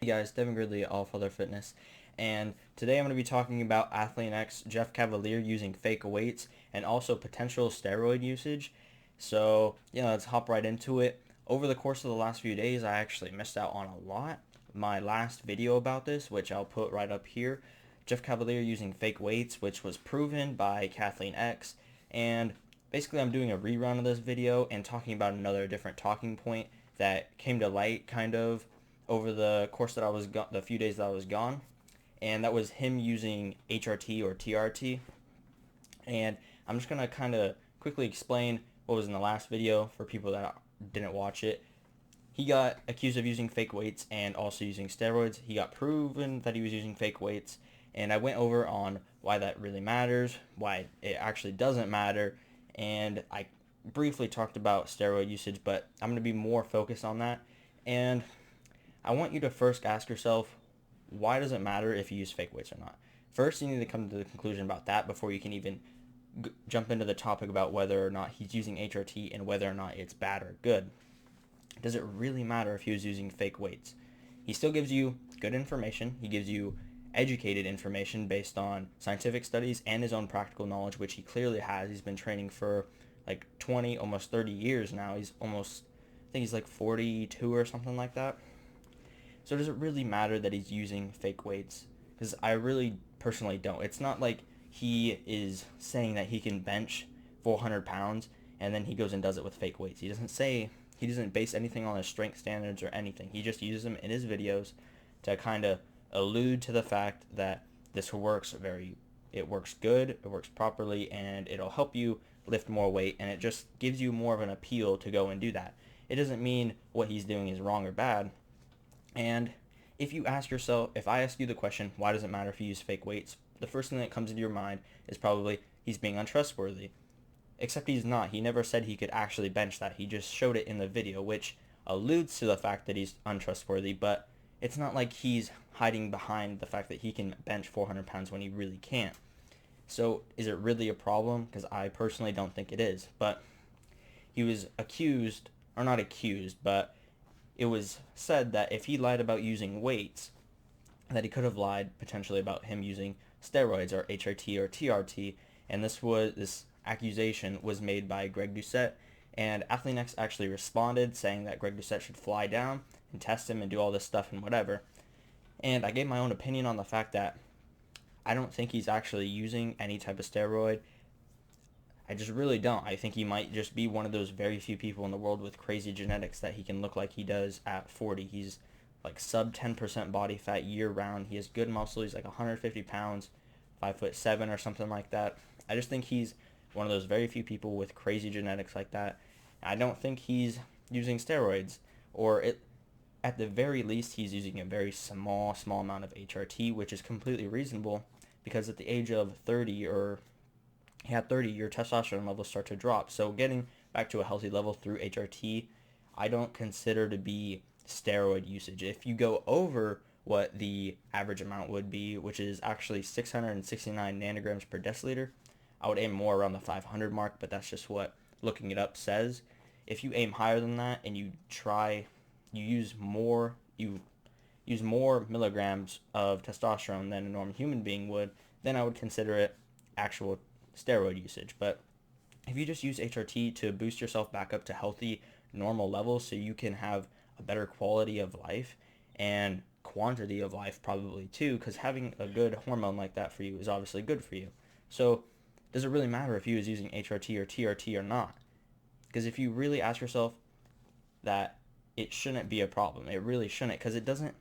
Hey guys, Devin Gridley, All Father Fitness, and today I'm going to be talking about Athlean-X, Jeff Cavalier using fake weights, and also potential steroid usage. So, let's hop right into it. Over the course of the last few days, I actually missed out on a lot. My last video about this, which I'll put right up here, Jeff Cavalier using fake weights, which was proven by Athlean-X, and basically I'm doing a rerun of this video and talking about another different talking point that came to light kind of over the course that I was the few days that I was gone, and that was him using HRT or TRT. And I'm just gonna kind of quickly explain what was in the last video for people that didn't watch it. He got accused of using fake weights and also using steroids. He got proven that he was using fake weights, and I went over on why that really matters, why it actually doesn't matter, and I briefly talked about steroid usage, but I'm going to be more focused on that. And I want you to first ask yourself, why does it matter if you use fake weights or not? First, you need to come to the conclusion about that before you can even jump into the topic about whether or not he's using HRT and whether or not it's bad or good. Does it really matter if he was using fake weights? He still gives you good information. He gives you educated information based on scientific studies and his own practical knowledge, which he clearly has. He's been training for like 20, almost 30 years now. I think he's like 42 or something like that. So does it really matter that he's using fake weights? Because I really personally don't. It's not like he is saying that he can bench 400 pounds and then he goes and does it with fake weights. He doesn't base anything on his strength standards or anything. He just uses them in his videos to kind of allude to the fact that it works good, it works properly, and it'll help you lift more weight, and it just gives you more of an appeal to go and do that. It doesn't mean what he's doing is wrong or bad. And if I ask you the question, why does it matter if you use fake weights? The first thing that comes into your mind is probably he's being untrustworthy. Except he's not. He never said he could actually bench that. He just showed it in the video, which alludes to the fact that he's untrustworthy, but it's not like he's hiding behind the fact that he can bench 400 pounds when he really can't. So is it really a problem? Because I personally don't think it is. But he was accused, or not accused, but it was said that if he lied about using weights, that he could have lied potentially about him using steroids or HRT or TRT, and this accusation was made by Greg Doucette, and Athlean-X actually responded saying that Greg Doucette should fly down and test him and do all this stuff and whatever. And I gave my own opinion on the fact that I don't think he's actually using any type of steroid. I just really don't. I think he might just be one of those very few people in the world with crazy genetics that he can look like he does at 40. He's like sub 10% body fat year round. He has good muscle. He's like 150 pounds, 5'7" or something like that. I just think he's one of those very few people with crazy genetics like that. I don't think he's using steroids, at the very least he's using a very small amount of HRT, which is completely reasonable because at the age of 30 or at 30, your testosterone levels start to drop. So getting back to a healthy level through HRT, I don't consider to be steroid usage. If you go over what the average amount would be, which is actually 669 nanograms per deciliter, I would aim more around the 500 mark, but that's just what looking it up says. If you aim higher than that and you use more milligrams of testosterone than a normal human being would, then I would consider it actual steroid usage. But if you just use HRT to boost yourself back up to healthy, normal levels so you can have a better quality of life and quantity of life probably too, because having a good hormone like that for you is obviously good for you. So does it really matter if you was using HRT or TRT or not? Because if you really ask yourself that, it shouldn't be a problem. It really shouldn't, because it doesn't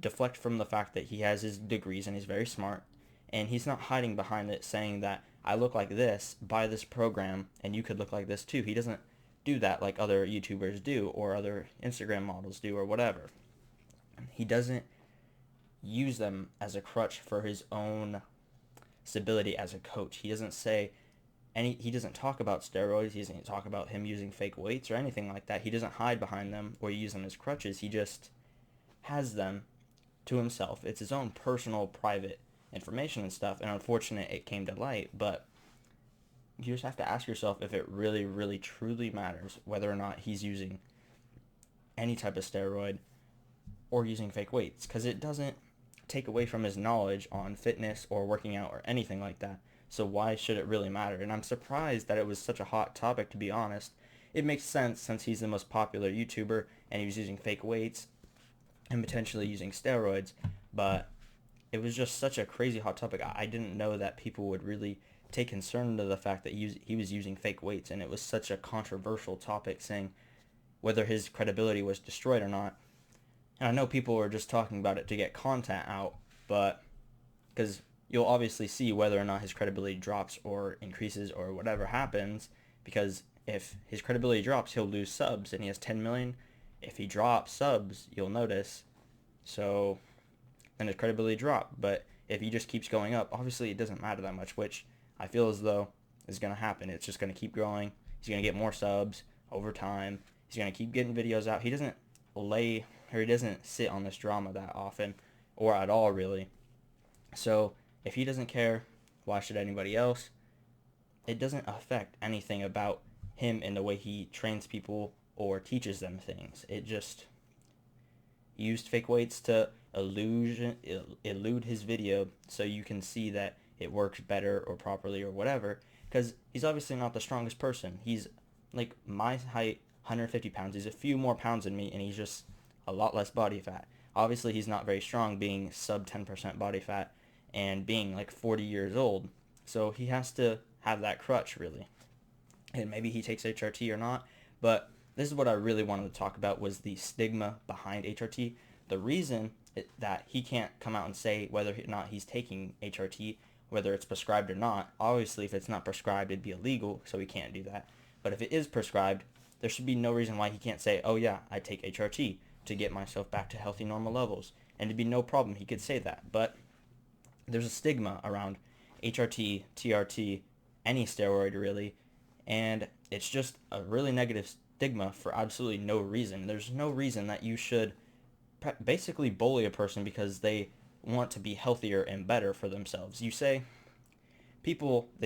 deflect from the fact that he has his degrees and he's very smart, and he's not hiding behind it saying that I look like this, buy this program, and you could look like this too. He doesn't do that like other YouTubers do or other Instagram models do or whatever. He doesn't use them as a crutch for his own stability as a coach. He doesn't talk about steroids. He doesn't talk about him using fake weights or anything like that. He doesn't hide behind them or use them as crutches. He just has them to himself. It's his own personal, private information and stuff, and unfortunate it came to light, but you just have to ask yourself if it really, really, truly matters whether or not he's using any type of steroid or using fake weights, because it doesn't take away from his knowledge on fitness or working out or anything like that. So why should it really matter? And I'm surprised that it was such a hot topic, to be honest. It makes sense since he's the most popular YouTuber and he was using fake weights and potentially using steroids, but it was just such a crazy hot topic. I didn't know that people would really take concern to the fact that he was using fake weights, and it was such a controversial topic, saying whether his credibility was destroyed or not. And I know people were just talking about it to get content out, but because you'll obviously see whether or not his credibility drops or increases or whatever happens, because if his credibility drops, he'll lose subs, and he has 10 million. If he drops subs, you'll notice. So then his credibility dropped. But if he just keeps going up, obviously it doesn't matter that much, which I feel as though is going to happen. It's just going to keep growing. He's going to get more subs over time. He's going to keep getting videos out. He doesn't sit on this drama that often or at all, really. So if he doesn't care, why should anybody else? It doesn't affect anything about him in the way he trains people or teaches them things. It just used fake weights to elude his video so you can see that it works better or properly or whatever, because he's obviously not the strongest person. He's like my height, 150 pounds. He's a few more pounds than me, and he's just a lot less body fat. Obviously, he's not very strong, being sub 10% body fat and being like 40 years old. So he has to have that crutch, really. And maybe he takes HRT or not, but this is what I really wanted to talk about, was the stigma behind HRT. The reason that he can't come out and say whether or not he's taking HRT, whether it's prescribed or not. Obviously, if it's not prescribed, it'd be illegal, so he can't do that. But if it is prescribed, there should be no reason why he can't say, oh yeah, I take HRT to get myself back to healthy, normal levels. And it'd be no problem. He could say that. But there's a stigma around HRT, TRT, any steroid really, and it's just a really negative stigma for absolutely no reason. There's no reason that you should basically bully a person because they want to be healthier and better for themselves. They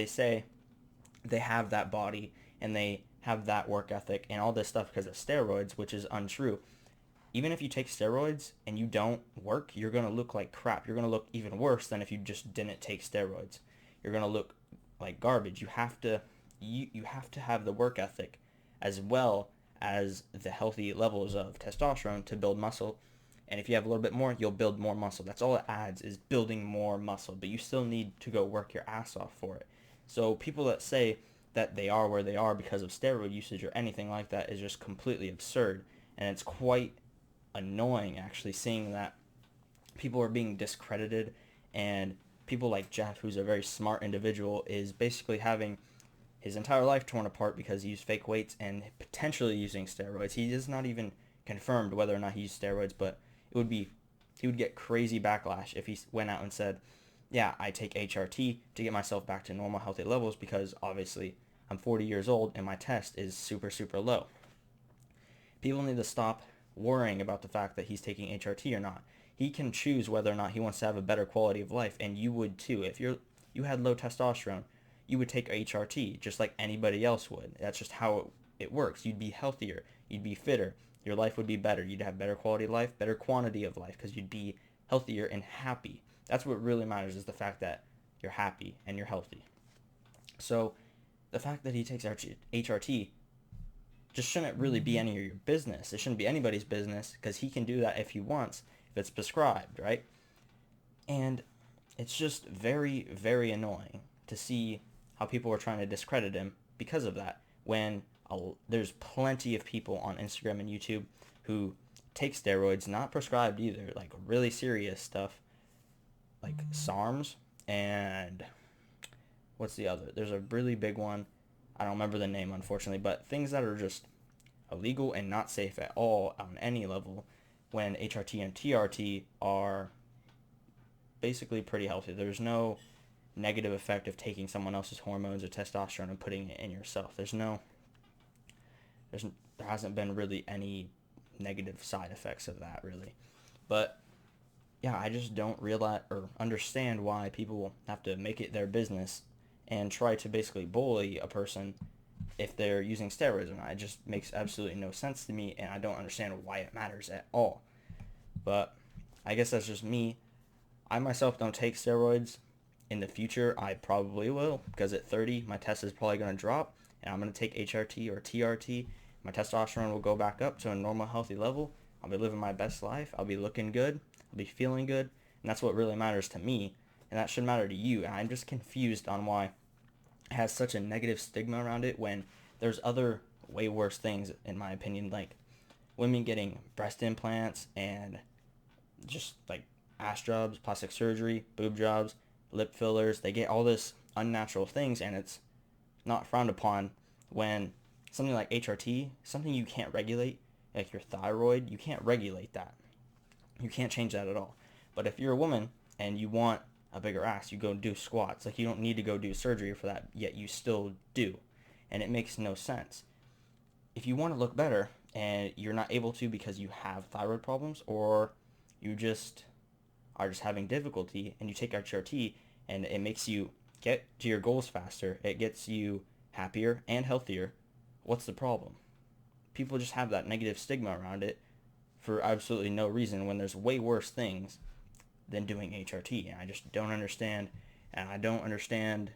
say they have that body and they have that work ethic and all this stuff because of steroids, which is untrue. Even if you take steroids and you don't work, you're going to look like crap. You're going to look even worse than if you just didn't take steroids. You're going to look like garbage. You have to have the work ethic as well as the healthy levels of testosterone to build muscle. And if you have a little bit more, you'll build more muscle. That's all it adds, is building more muscle. But you still need to go work your ass off for it. So people that say that they are where they are because of steroid usage or anything like that is just completely absurd. And it's quite annoying, actually, seeing that people are being discredited, and people like Jeff, who's a very smart individual, is basically having his entire life torn apart because he used fake weights and potentially using steroids. He is not even confirmed whether or not he used steroids, but he would get crazy backlash if he went out and said, yeah, I take HRT to get myself back to normal healthy levels because obviously I'm 40 years old and my test is super, super low. People need to stop worrying about the fact that he's taking HRT or not. He can choose whether or not he wants to have a better quality of life, and you would too. If you had low testosterone, you would take HRT just like anybody else would. That's just how it works. You'd be healthier. You'd be fitter. Your life would be better. You'd have better quality of life, better quantity of life, because you'd be healthier and happy. That's what really matters, is the fact that you're happy and you're healthy. So the fact that he takes HRT just shouldn't really be any of your business. It shouldn't be anybody's business, because he can do that if he wants, if it's prescribed, right? And it's just very, very annoying to see how people are trying to discredit him because of that, when there's plenty of people on Instagram and YouTube who take steroids, not prescribed either, like really serious stuff, like SARMs, and what's the other? There's a really big one. I don't remember the name, unfortunately, but things that are just illegal and not safe at all on any level, when HRT and TRT are basically pretty healthy. There's no negative effect of taking someone else's hormones or testosterone and putting it in yourself. There hasn't been really any negative side effects of that, really. But yeah, I just don't realize or understand why people have to make it their business and try to basically bully a person if they're using steroids or not. It just makes absolutely no sense to me, and I don't understand why it matters at all. But I guess that's just me. I myself don't take steroids. In the future, I probably will, because at 30, my test is probably going to drop, and I'm going to take HRT or TRT. My testosterone will go back up to a normal, healthy level. I'll be living my best life. I'll be looking good. I'll be feeling good. And that's what really matters to me, and that should matter to you. And I'm just confused on why it has such a negative stigma around it when there's other way worse things, in my opinion, like women getting breast implants and just like ass jobs, plastic surgery, boob jobs, lip fillers. They get all this unnatural things, and it's not frowned upon when something like HRT, something you can't regulate, like your thyroid, you can't regulate that. You can't change that at all. But if you're a woman and you want a bigger ass, you go do squats. Like, you don't need to go do surgery for that, yet you still do. And it makes no sense. If you want to look better and you're not able to because you have thyroid problems, or you just are just having difficulty, and you take HRT and it makes you get to your goals faster, it gets you happier and healthier, what's the problem? People just have that negative stigma around it for absolutely no reason when there's way worse things than doing HRT. And I just don't understand, and I don't understand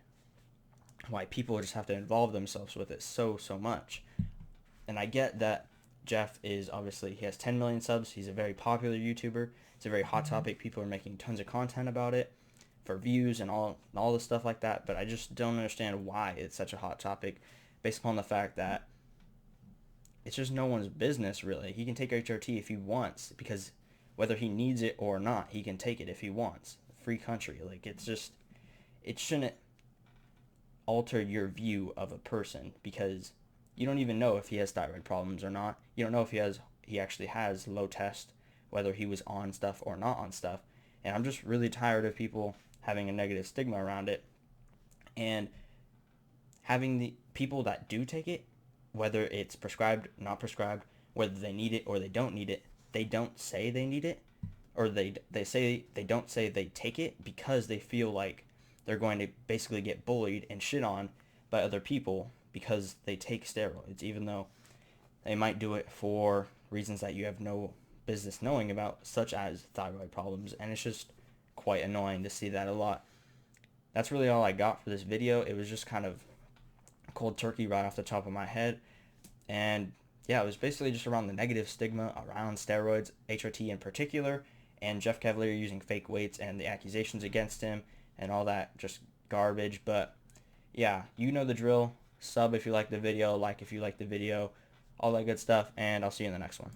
why people just have to involve themselves with it so much. And I get that Jeff is obviously, he has 10 million subs. He's a very popular YouTuber. It's a very hot topic. People are making tons of content about it for views and all the stuff like that. But I just don't understand why it's such a hot topic, based upon the fact that it's just no one's business, really. He can take HRT if he wants, because whether he needs it or not, he can take it if he wants. Free country. Like, it's just, it shouldn't alter your view of a person, because you don't even know if he has thyroid problems or not. You don't know if he actually has low test, whether he was on stuff or not on stuff. And I'm just really tired of people having a negative stigma around it, and having the people that do take it, whether it's prescribed, not prescribed, whether they need it or they don't need it, they don't say they need it, or they say they don't say they take it because they feel like they're going to basically get bullied and shit on by other people because they take steroids, even though they might do it for reasons that you have no business knowing about, such as thyroid problems. And it's just quite annoying to see that a lot. That's really all I got for this video. It was just kind of cold turkey right off the top of my head. And yeah, it was basically just around the negative stigma around steroids, HRT in particular, and Jeff Cavalier using fake weights and the accusations against him and all that just garbage. But yeah, you know the drill. Sub if you like the video, like if you like the video, all that good stuff, and I'll see you in the next one.